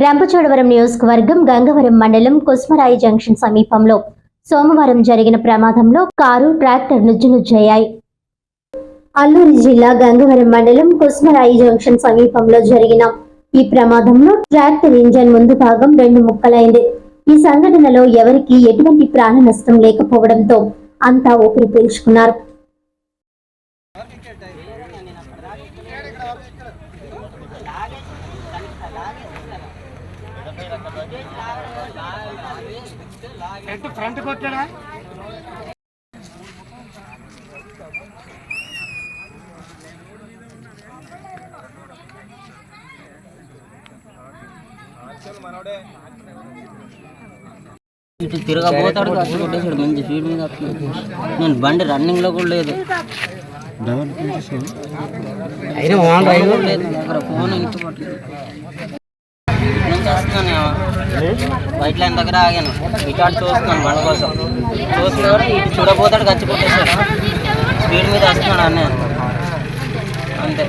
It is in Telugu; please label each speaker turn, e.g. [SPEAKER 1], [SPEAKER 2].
[SPEAKER 1] రంపచోడవరం నియోజకవర్గం గంగవరం మండలం కుస్మరాయి జంక్షన్ సమీపంలో సోమవారం జరిగిన ప్రమాదంలో కారు ట్రాక్టర్ నుజ్జునుజ్జయ్యాయి. అల్లూరి జిల్లా గంగవరం మండలం కుస్మరాయి జంక్షన్ సమీపంలో జరిగిన ఈ ప్రమాదంలో ట్రాక్టర్ ఇంజన్ ముందు భాగం 2 ముక్కలైంది. ఈ సంఘటనలో ఎవరికీ ఎటువంటి ప్రాణ నష్టం లేకపోవడంతో అంతా ఊపిరి పీల్చుకున్నారు.
[SPEAKER 2] ఫ్రంట్ కొట్టాడా
[SPEAKER 3] ఇటు తిరగబోతాడు కొట్టేసాడు. మంచి స్పీడ్ మీద నేను బండి రన్నింగ్ లో కూడా లేదు. ఫోన్ ఇంటి నుంచి వస్తున్నాను వైట్ లైన్ దగ్గర ఆగాను. ఇటు అటు చూస్తున్నాను బండి కోసం. చూస్తున్నా కూడా ఇటు చూడబోతాడు గచ్చి కొట్టేసాడు. స్పీడ్ మీద వస్తున్నాడు అన్నీ అంతే.